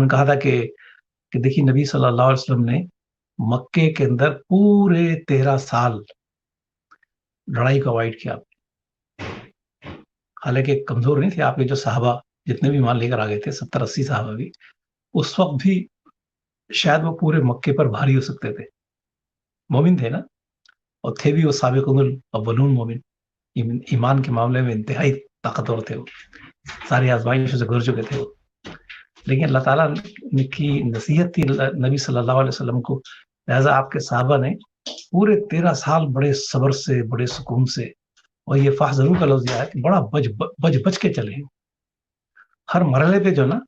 نے کہا تھا کہ دیکھیے نبی صلی اللہ علیہ وسلم نے مکے کے اندر پورے 13 سال لڑائی کو اوائڈ کیا. حالانکہ کمزور نہیں تھے آپ کے جو صحابہ جتنے بھی مان لے کر آ گئے تھے 70-80 صحابہ بھی اس وقت بھی شاید وہ پورے مکے پر بھاری ہو سکتے تھے. مومن تھے نا, اور تھے بھی وہ سابقون الاولون مومن, ایمان کے معاملے میں انتہائی طاقتور تھے. وہ ساری آزمائشوں سے گزر چکے تھے وہ. لیکن اللہ تعالیٰ کی نصیحت تھی نبی صلی اللہ علیہ وسلم کو, لہذا آپ کے صحابہ نے پورے 13 سال بڑے صبر سے بڑے سکون سے, اور یہ فاحذروا کا لفظ ہے کہ بڑا بچ کے چلے. ہر مرحلے پہ جو نا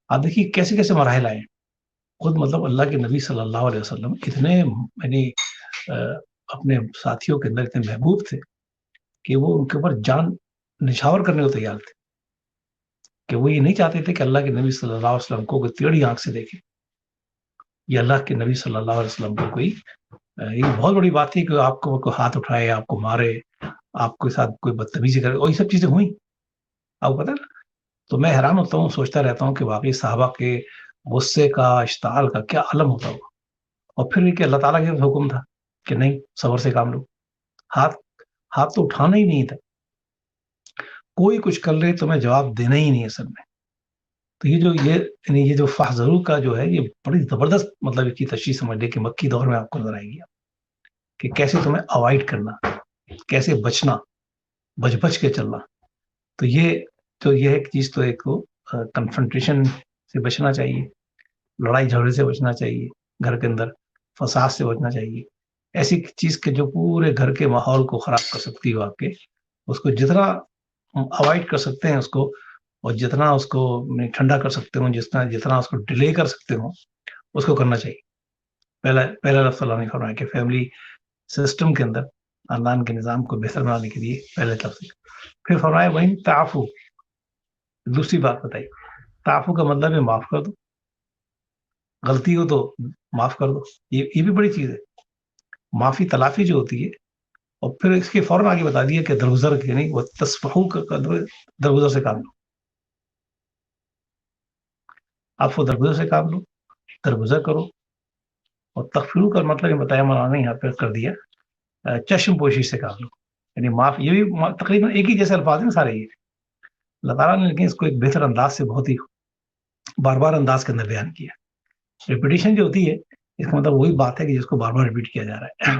آپ دیکھیے کیسے کیسے مراحل آئے خود, مطلب اللہ کے نبی صلی اللہ علیہ وسلم اتنے یعنی اپنے ساتھیوں کے اندر اتنے محبوب تھے کہ وہ ان کے اوپر جان نچھاور کرنے کو تیار تھے, کہ وہ یہ نہیں چاہتے تھے کہ اللہ کے نبی صلی اللہ علیہ وسلم کو کوئی ٹیڑھی آنکھ سے دیکھے. یہ اللہ کے نبی صلی اللہ علیہ وسلم کو کوئی یہ بہت بڑی بات تھی کہ آپ کو کوئی ہاتھ اٹھائے, آپ کو مارے, آپ کے ساتھ کوئی بدتمیزی کرے, اور یہ سب چیزیں ہوئیں آپ کو پتا نا. تو میں حیران ہوتا ہوں, سوچتا رہتا ہوں کہ واقعی صحابہ کے غصے کا اشتعال کا کیا عالم ہوتا ہوگا. اور پھر کہ اللہ تعالیٰ کا حکم تھا کہ نہیں صبر سے کام لو, ہاتھ تو اٹھانا ہی نہیں تھا. کوئی کچھ کر لے تو میں جواب دینا ہی نہیں ہے سر میں. تو یہ جو فاحذروا کا جو ہے یہ بڑی زبردست مطلب اس کی تشریح سمجھ لے کہ مکی دور میں آپ کو نظر آئے گی کہ کیسے تمہیں اوائڈ کرنا, کیسے بچنا, بچ کے چلنا. تو یہ ایک چیز تو ایک کنفرنٹیشن سے بچنا چاہیے, لڑائی جھگڑے سے بچنا چاہیے, گھر کے اندر فساد سے بچنا چاہیے. ایسی چیز کے جو پورے گھر کے ماحول کو خراب کر سکتی ہو آپ کے, اس کو جتنا اوائڈ کر سکتے ہیں اس کو, اور جتنا اس کو ٹھنڈا کر سکتے ہوں, جتنا اس کو ڈیلے کر سکتے ہوں اس کو کرنا چاہیے. پہلا لفظ اللہ نے فرمایا کہ فیملی سسٹم کے اندر خاندان کے نظام کو بہتر بنانے کے لیے پہلے لفظ. پھر فرمایا وہیں تعفو, دوسری بات بتائی. تعفو کا مطلب ہے معاف کر دو, غلطی ہو تو معاف کر دو. یہ بھی بڑی چیز ہے, معافی تلافی جو ہوتی ہے. اور پھر اس کے فوراً آگے بتا دیا کہ درگزر یعنی وہ تصفحو کا درگزر سے کام لو. آپ وہ درگزر سے کام لو, درگزر کرو. اور تغفرو کا مطلب یہ بتایا مولانا نے یہاں پہ کر دیا, چشم پوشی سے کام لو. یعنی معاف, یہ بھی تقریباً ایک ہی جیسے الفاظ ہیں سارے. یہ اللہ تعالیٰ نے لیکن اس کو ایک بہتر انداز سے بہت ہی بار بار انداز کے اندر بیان کیا. ریپیٹیشن جو ہوتی ہے اس کا مطلب وہی بات ہے کہ جس کو بار بار ریپیٹ کیا جا رہا ہے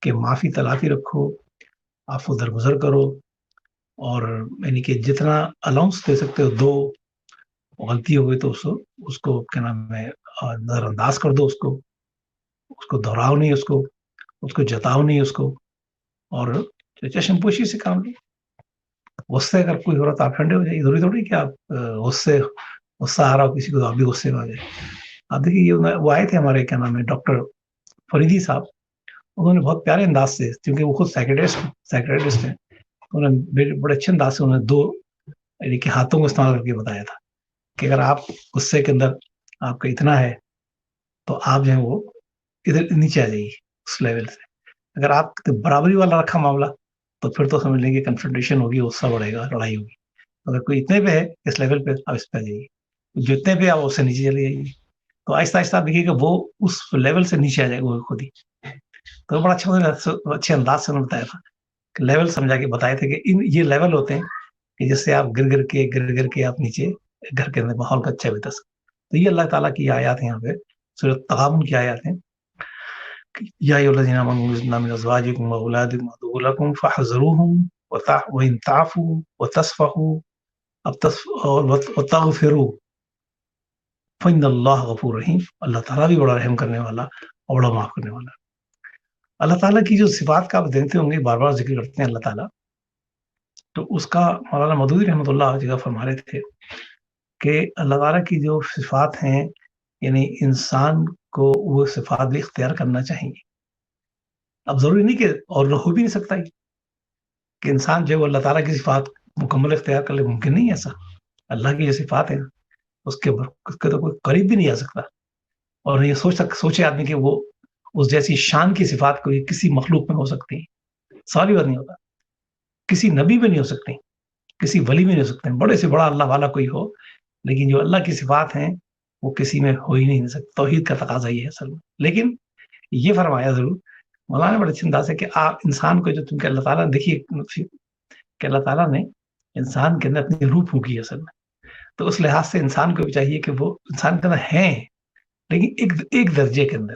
کہ معافی تلافی رکھو, آپ وہ درگزر کرو, اور یعنی کہ جتنا الاؤنس دے سکتے ہو دو. غلطی ہو گئی تو اس کو کیا نام ہے نظر انداز کر دو, اس کو دہراؤ نہیں, اس کو جتاؤ نہیں اس کو. اور چشم پوشی سے کام لو. غصے اگر کوئی ضرورت آپ ٹھنڈے ہو جائے, ضروری تھوڑی کہ آپ غصہ آ رہا ہو کسی کو تو آپ بھی غصے میں آ جائے. آپ دیکھیے وہ آئے تھے ہمارے کیا نام ہے ڈاکٹر فریدی صاحب, انہوں نے بہت پیارے انداز سے, کیونکہ وہ خود سائیکٹرسٹ ہیں, انہوں نے بڑے اچھے انداز سے انہوں نے 2 یعنی کہ ہاتھوں کو استعمال کر کے بتایا تھا کہ اگر آپ غصے کے اندر آپ کا اتنا ہے تو آپ جو ہے وہ ادھر نیچے آ جائیے اس لیول سے. اگر آپ برابری والا رکھا معاملہ تو پھر تو سمجھ لیں گے کنفرنٹیشن ہوگی, غصہ بڑھے گا, لڑائی ہوگی. اگر کوئی اتنے پہ ہے اس لیول پہ, آپ اس پہ آ جائیے. جتنے پہ آپ اس سے نیچے چلے جائیے. تو آہستہ آہستہ آپ دیکھیے کہ وہ اس لیول سے نیچے آ جائے گا خود ہی. تو بڑا اچھے انداز سے انہوں نے بتایا تھا کہ لیول سمجھا کے بتائے تھے کہ یہ لیول ہوتے ہیں کہ جس سے آپ گر کے آپ نیچے گھر کے اندر ماحول کا اچھا بتا سکتے. تو یہ اللہ تعالیٰ کی آیات ہیں, یہاں پہ سورۃ تغابن کی آیات ہیں. یا ایھا الذین آمنوا اذا من ازواجکم واولادکم عدوا لکم فاحذروہم وان تعفوا وتصفحوا وتغفروا فإن اللہ غفور رحیم. اللہ تعالیٰ بھی بڑا رحم کرنے والا اور بڑا معاف کرنے والا. اللہ تعالیٰ کی جو صفات کا آپ دیکھتے ہوں گے بار بار ذکر کرتے ہیں اللہ تعالیٰ, تو اس کا مولانا مودودی رحمۃ اللہ جگہ فرما رہے تھے کہ اللہ تعالیٰ کی جو صفات ہیں یعنی انسان کو وہ صفات بھی اختیار کرنا چاہیے. اب ضروری نہیں کہ اور ہو بھی نہیں سکتا کہ انسان جو اللہ تعالیٰ کی صفات مکمل اختیار کر لے, ممکن نہیں ہے ایسا. اللہ کی جو صفات ہیں اس کے تو کوئی قریب بھی نہیں آ سکتا. اور یہ سوچے آدمی کہ وہ اس جیسی شان کی صفات کوئی کسی مخلوق میں ہو سکتی ہے, سوال ہی بات نہیں ہوتا. کسی نبی میں نہیں ہو سکتی, کسی ولی میں نہیں ہو سکتے. بڑے سے بڑا اللہ والا کوئی ہو, لیکن جو اللہ کی صفات ہیں وہ کسی میں ہو ہی نہیں سکتا. توحید کا تقاضا یہ ہے اصل میں. لیکن یہ فرمایا ضرور مولانا بڑے اچھے انداز ہے کہ آپ انسان کو جو تم کہ اللہ تعالیٰ دیکھیے کہ اللہ تعالیٰ نے انسان کے اندر اپنی روح پھونکی اصل میں. تو اس لحاظ سے انسان کو بھی چاہیے کہ وہ انسان کے اندر ہیں، لیکن ایک درجے کے اندر،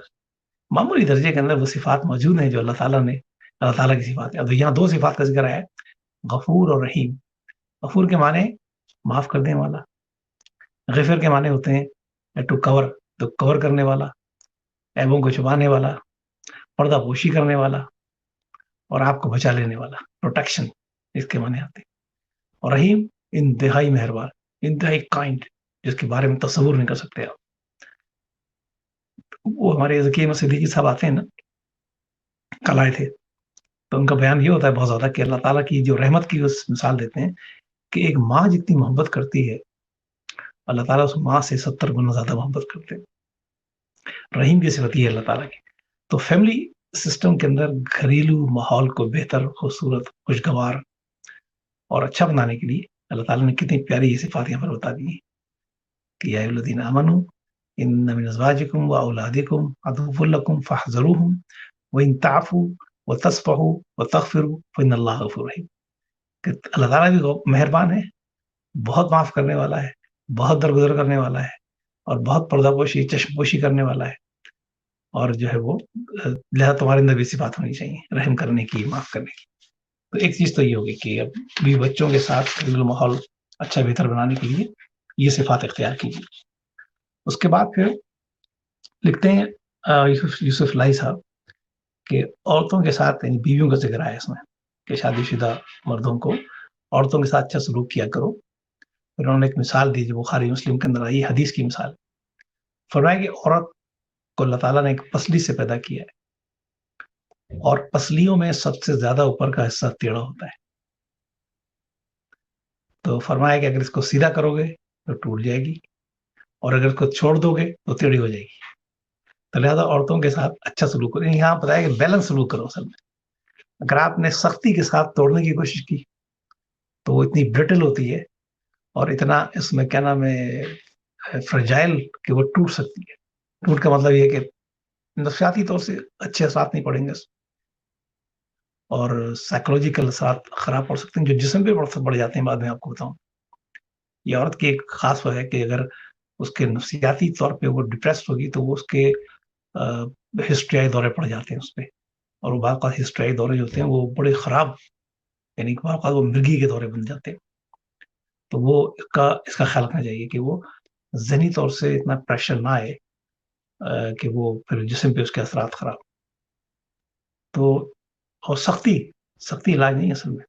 معمولی درجے کے اندر وہ صفات موجود ہیں جو اللہ تعالیٰ نے، اللہ تعالیٰ کی صفات ہے. اب یہاں دو صفات کا ذکر ہے، غفور اور رحیم. غفور کے معنی معاف کر دینے والا، غفر کے معنی ہوتے ہیں ٹو کور، تو کور کرنے والا، عیبوں کو چھپانے والا، پردہ پوشی کرنے والا، اور آپ کو بچا لینے والا، پروٹیکشن اس کے معنی آتے ہیں. اور رحیم انتہائی مہربان، انتہائی کائنڈ، جس کے بارے میں تصور نہیں کر سکتے آپ. وہ ہمارے ذکی صدیقی صاحب آتے ہیں نا، کل آئے تھے، تو ان کا بیان یہ ہوتا ہے بہت زیادہ کہ اللہ تعالیٰ کی جو رحمت کی اس مثال دیتے ہیں کہ ایک ماں جتنی محبت کرتی ہے اللہ تعالیٰ اس ماں سے 70 گنا زیادہ محبت کرتے ہیں. رحیم کی صفت یہ ہے اللہ تعالیٰ کی. تو فیملی سسٹم کے اندر گھریلو ماحول کو بہتر، خوبصورت، خوشگوار اور اچھا بنانے کے لیے اللہ تعالیٰ نے کتنی پیاری یہ صفات یہاں پر بتا دی ہیں کہ یا الذین آمنوا ان من ازواجکم واولادکم عدو لکم فاحذروہم وان تعفوا وتصفحوا وتغفروا فان اللہ غفور رحیم. کہ اللہ تعالیٰ بھی مہربان ہے، بہت معاف کرنے والا ہے، بہت درگزر کرنے والا ہے، اور بہت پردہ پوشی، چشم پوشی کرنے والا ہے. اور جو ہے وہ لہذا تمہارے اندر بھی صفات ہونی چاہیے رحم کرنے کی، معاف کرنے کی. تو ایک چیز تو یہ ہوگی کہ اب بھی بچوں کے ساتھ گھریلو ماحول اچھا بہتر بنانے کے لیے یہ صفات اختیار کیجیے. اس کے بعد پھر لکھتے ہیں یوسف لائی صاحب کہ عورتوں کے ساتھ، یعنی بیویوں کا ذکر ہے اس میں کہ شادی شدہ مردوں کو عورتوں کے ساتھ اچھا سلوک کیا کرو. پھر انہوں نے ایک مثال دی جو بخاری مسلم کے اندر آئی، حدیث کی مثال. فرمایا کہ عورت کو اللہ تعالیٰ نے ایک پسلی سے پیدا کیا ہے، اور پسلیوں میں سب سے زیادہ اوپر کا حصہ ٹیڑھا ہوتا ہے. تو فرمایا کہ اگر اس کو سیدھا کرو گے تو ٹوٹ جائے گی، اور اگر اس کو چھوڑ دو گے تو ٹیڑھی ہو جائے گی. تو لہٰذا عورتوں کے ساتھ اچھا سلوک کرو. یہاں بتایا کہ بیلنس سلوک کرو. اصل میں اگر آپ نے سختی کے ساتھ توڑنے کی کوشش کی تو وہ اتنی برٹل ہوتی ہے اور اتنا اس میں کیا نام ہے فرجائل کہ وہ ٹوٹ سکتی ہے. ٹوٹ کا مطلب یہ کہ نفسیاتی طور سے اچھے اثرات نہیں پڑیں گے اور سائیکولوجیکل اثرات خراب پڑ سکتے ہیں جو جسم پہ پڑ جاتے ہیں. بعد میں آپ کو بتاؤں یہ عورت کی ایک خاص وہ ہے کہ اگر اس کے نفسیاتی طور پہ وہ ڈپریسڈ ہوگی تو وہ اس کے ہسٹریائی دورے پڑ جاتے ہیں اس پہ، اور وہ بعض ہسٹریائی دورے جو ہوتے ہیں وہ بڑے خراب، یعنی بعض وہ مرگی کے دورے بن جاتے ہیں. تو وہ اس کا خیال رکھنا چاہیے کہ وہ ذہنی طور سے اتنا پریشر نہ آئے کہ وہ پھر جسم پہ اس کے اثرات خراب. تو اور سختی علاج نہیں اصل میں.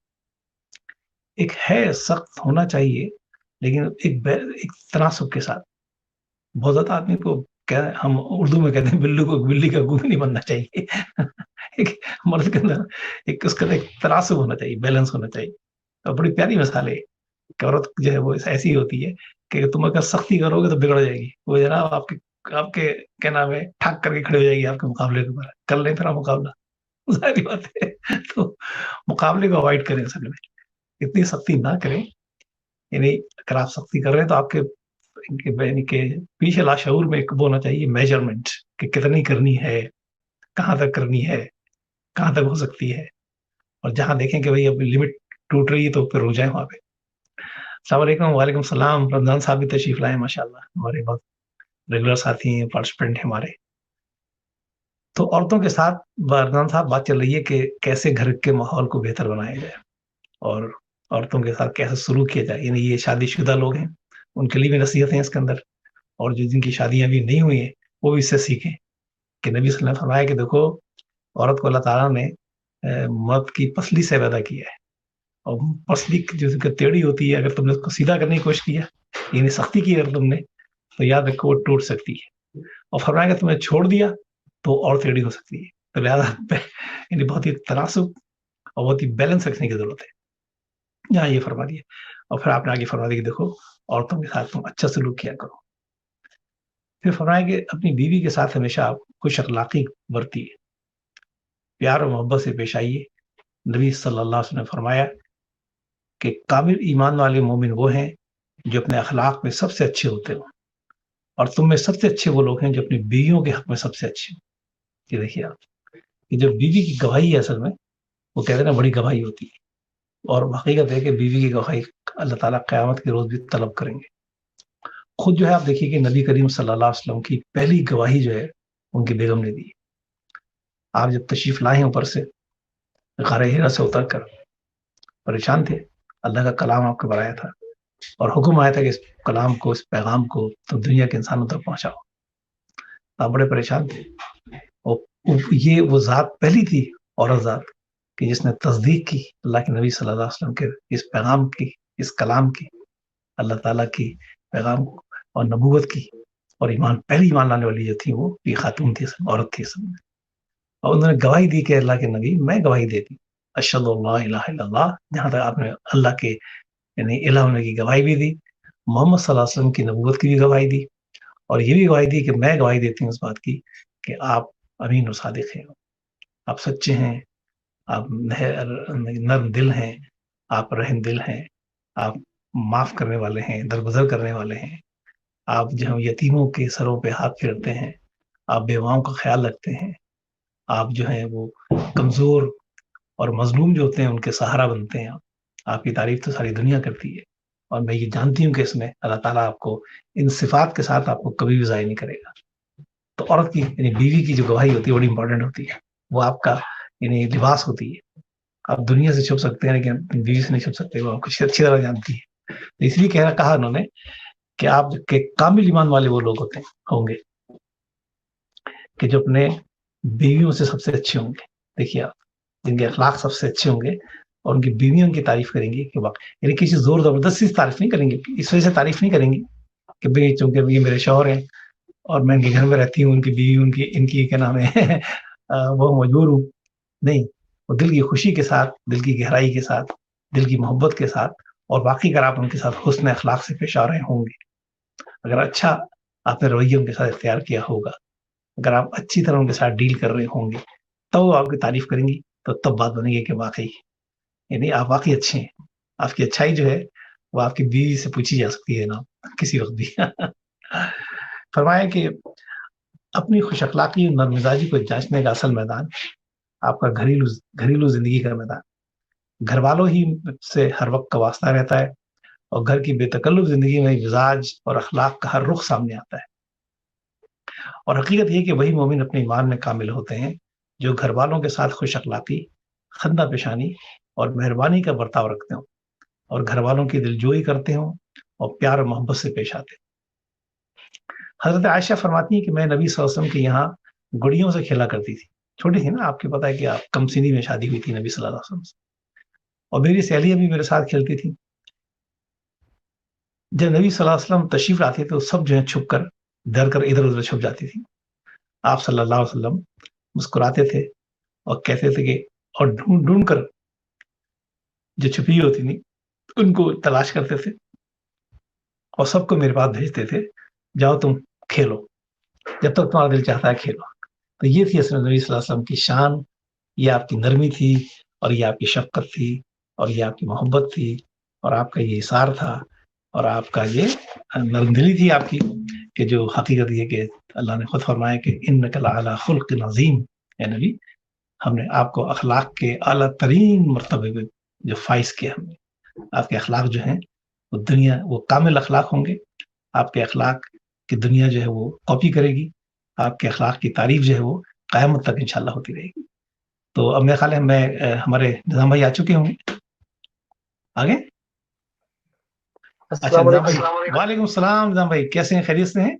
ایک ہے سخت ہونا چاہیے لیکن ایک تناسب کے ساتھ. بہت زیادہ آدمی کو ہم اردو میں کہتے ہیں بلو کو بلی کا گوبھی نہیں بننا چاہیے. ایک مرد کے اندر اس کا ایک تناسب ہونا چاہیے، بیلنس ہونا چاہیے. اور بڑی پیاری مثال ہے کہ عورت جو ہے وہ ایسی ہوتی ہے کہ تم اگر سختی کرو گے تو بگڑ جائے گی. وہ جناب آپ کے کیا نام ہے ٹھاک کر کے کھڑے ہو جائے گی آپ کے مقابلے کے اوپر. کر لیں پھر مقابلہ، ظاہری بات ہے. تو مقابلے کو اوائڈ کریں، اصل میں اتنی سختی نہ کریں. یعنی اگر آپ سختی کر رہے ہیں تو آپ کے یعنی کہ پیچھے لاشعور میں ایک ہونا چاہیے میجرمنٹ کہ کتنی کرنی ہے، کہاں تک کرنی ہے، کہاں تک ہو سکتی ہے. اور جہاں دیکھیں کہ بھائی اب لمٹ ٹوٹ رہی ہے تو پھر رک جائیں وہاں پہ. السلام علیکم. وعلیکم السلام. رمضان صاحب بھی تشریف لائے ماشاء اللہ، ہمارے بہت ریگولر ساتھی ہیں، پارٹیسپینٹ ہیں ہمارے. تو عورتوں کے ساتھ رمضان صاحب بات چل رہی ہے کہ کیسے گھر کے ماحول کو بہتر بنایا جائے اور عورتوں کے ساتھ کیسے سلوک کیا جائے. یعنی یہ شادی شدہ لوگ ہیں ان کے لیے بھی نصیحت ہیں اس کے اندر، اور جو جن کی شادیاں بھی نہیں ہوئی ہیں وہ بھی اس سے سیکھیں کہ نبی صلی اللہ علیہ وسلم نے فرمایا کہ دیکھو عورت کو اللہ تعالیٰ نے مرد کی پسلی سے پیدا کیا ہے، اور پسلی جو ٹیڑھی ہوتی ہے اگر تم نے اس کو سیدھا کرنے کی کوشش کیا، یعنی سختی کی اگر تم نے، تو یاد رکھو وہ ٹوٹ سکتی ہے. اور فرمایا کہ تم نے چھوڑ دیا تو اور ٹیڑھی ہو سکتی ہے. تو لہٰذا یعنی بہت ہی تناسب اور بہت ہی بیلنس رکھنے کی ضرورت ہے. یہاں یہ فرما دیا. اور پھر آپ نے آگے فرما دیا کہ دیکھو عورتوں کے ساتھ تم اچھا سلوک کیا کرو. پھر فرمایا کہ اپنی بیوی کے ساتھ ہمیشہ آپ خوش اخلاقی برتی ہے، پیار اور محبت سے پیش آئیے. نبی صلی اللہ علیہ وسلم نے فرمایا کہ کامل ایمان والے مومن وہ ہیں جو اپنے اخلاق میں سب سے اچھے ہوتے ہوں اور تم میں سب سے اچھے وہ لوگ ہیں جو اپنی بیویوں کے حق میں سب سے اچھے ہیں. یہ دیکھیے آپ کہ جو بیوی کی گواہی ہے اصل میں وہ کہتے ہیں نا بڑی گواہی ہوتی ہے. اور حقیقت ہے کہ بیوی کی گواہی اللہ تعالیٰ قیامت کے روز بھی طلب کریں گے. خود جو ہے آپ دیکھیے کہ نبی کریم صلی اللہ علیہ وسلم کی پہلی گواہی جو ہے ان کی بیگم نے دی. آپ جب تشریف لائے ہیں اوپر سے غار ہرا سے اتر کر پریشان تھے, اللہ کا کلام آپ کو بنایا تھا اور حکم آیا تھا کہ اس کلام کو, اس پیغام کو تم دنیا کے انسانوں تک پہنچاؤ. آپ بڑے پریشان تھے. اور یہ وہ ذات پہلی تھی, عورت ذات, کہ جس نے تصدیق کی اللہ کے نبی صلی اللہ علیہ وسلم کے اس پیغام کی, اس کلام کی, اللہ تعالیٰ کی پیغام اور نبوت کی. اور پہلی ایمان لانے والی جو تھی وہ یہ خاتون تھی, عورت تھی. اور انہوں نے گواہی دی کہ اللہ کے نبی میں گواہی دیتی اشہد اللہ الہ الا اللہ, جہاں تک آپ نے اللہ کے یعنی الہ ہونے کی گواہی بھی دی, محمد صلی اللہ علیہ وسلم کی نبوت کی بھی گواہی دی, اور یہ بھی گواہی دی کہ میں گواہی دیتی ہوں اس بات کی کہ آپ امین و صادق ہیں, آپ سچے ہیں, آپ نرم دل ہیں, آپ رحم دل ہیں, آپ معاف کرنے والے ہیں, درگزر کرنے والے ہیں, آپ جو یتیموں کے سروں پہ ہاتھ پھیرتے ہیں, آپ بیواؤں کا خیال رکھتے ہیں, آپ جو ہیں وہ کمزور اور مظلوم جو ہوتے ہیں ان کے سہارا بنتے ہیں. آپ کی تعریف تو ساری دنیا کرتی ہے, اور میں یہ جانتی ہوں کہ اس میں اللہ تعالیٰ آپ کو ان صفات کے ساتھ آپ کو کبھی بھی ضائع نہیں کرے گا. تو عورت کی یعنی بیوی کی جو گواہی ہوتی ہے بڑی امپورٹنٹ ہوتی ہے, وہ آپ کا یعنی لباس ہوتی ہے. آپ دنیا سے چھپ سکتے ہیں لیکن بیوی سے نہیں چھپ سکتے, وہ آپ کو اچھی طرح جانتی ہے. تو اس لیے کہا انہوں نے کہ آپ کے کامل ایمان والے وہ لوگ ہوں گے کہ جو اپنے بیویوں سے سب سے اچھے ہوں گے. دیکھیے آپ, جن کے اخلاق سب سے اچھے ہوں گے اور ان کی بیویوں کی تعریف کریں گے کہ یعنی کسی زور زبردستی سے تعریف نہیں کریں گے, اس وجہ سے تعریف نہیں کریں گے کہ بھئی چونکہ یہ میرے شوہر ہیں اور میں ان کے گھر میں رہتی ہوں, ان کی بیوی ان کی کیا نام ہے وہ مجبور ہوں. نہیں, وہ دل کی خوشی کے ساتھ, دل کی گہرائی کے ساتھ, دل کی محبت کے ساتھ, اور باقی اگر آپ ان کے ساتھ حسن اخلاق سے پیش آ رہے ہوں گے, اگر اچھا آپ نے رویہ ان کے ساتھ اختیار کیا ہوگا, اگر آپ اچھی طرح ان کے ساتھ ڈیل کر رہے ہوں گے, تب وہ آپ کی تعریف کریں گی. تو تب بات بنے گی کہ واقعی یعنی آپ واقعی اچھے ہیں. آپ کی اچھائی جو ہے وہ آپ کی بیوی سے پوچھی جا سکتی ہے نا کسی وقت بھی. فرمایا کہ اپنی خوش اخلاقی اور نرم مزاجی کو جانچنے کا اصل میدان آپ کا گھریلو زندگی کا میدان. گھر والوں ہی سے ہر وقت کا واسطہ رہتا ہے, اور گھر کی بے تکلف زندگی میں مزاج اور اخلاق کا ہر رخ سامنے آتا ہے. اور حقیقت یہ کہ وہی مومن اپنے ایمان میں کامل ہوتے ہیں جو گھر والوں کے ساتھ خوش اخلاقی, خندہ پیشانی اور مہربانی کا برتاؤ رکھتے ہوں, اور گھر والوں کی دلجوئی کرتے ہوں اور پیار و محبت سے پیش آتے ہیں. حضرت عائشہ فرماتی ہیں کہ میں نبی صلی اللہ علیہ وسلم کے یہاں گڑیوں سے کھیلا کرتی تھی. چھوٹی تھی نا, آپ کو پتا ہے کہ آپ کم سنی میں شادی ہوئی تھی نبی صلی اللہ علیہ وسلم سے, اور میری سہیلیاں بھی میرے ساتھ کھیلتی تھی. جب نبی صلی اللہ علیہ وسلم تشریف لاتے تو سب جو ہے چھپ کر ڈر کر ادھر ادھر چھپ جاتی تھی. آپ صلی اللہ علیہ وسلم مسکراتے تھے اور کہتے تھے کہ اور ڈھونڈ ڈھونڈ کر جو چھپی ہوتی تھی ان کو تلاش کرتے تھے اور سب کو میرے پاس بھیجتے تھے, جاؤ تم کھیلو, جب تک تمہارا دل چاہتا ہے کھیلو. تو یہ تھی اصل نبی صلی اللہ علیہ وسلم کی شان, یہ آپ کی نرمی تھی, اور یہ آپ کی شفقت تھی, اور یہ آپ کی محبت تھی, اور آپ کا یہ اثار تھا, اور آپ کا یہ نرم دلی تھی آپ کی, کہ جو حقیقت یہ کہ اللہ نے خود فرمایا کہ انک لعلی خلق عظیم, اے نبی ہم نے آپ کو اخلاق کے اعلیٰ ترین مرتبے پہ جو فائز کیا. ہم نے آپ کے اخلاق جو ہیں وہ کامل اخلاق ہوں گے. آپ کے اخلاق کی دنیا جو ہے وہ کاپی کرے گی, آپ کے اخلاق کی تعریف جو ہے وہ قیامت تک انشاءاللہ ہوتی رہے گی. تو اب میرے خیال ہے ہمارے نظام بھائی آ چکے ہوں گے آگے. اچھا نظام بھائی, وعلیکم السلام. نظام بھائی کیسے ہیں, خیریت سے ہیں؟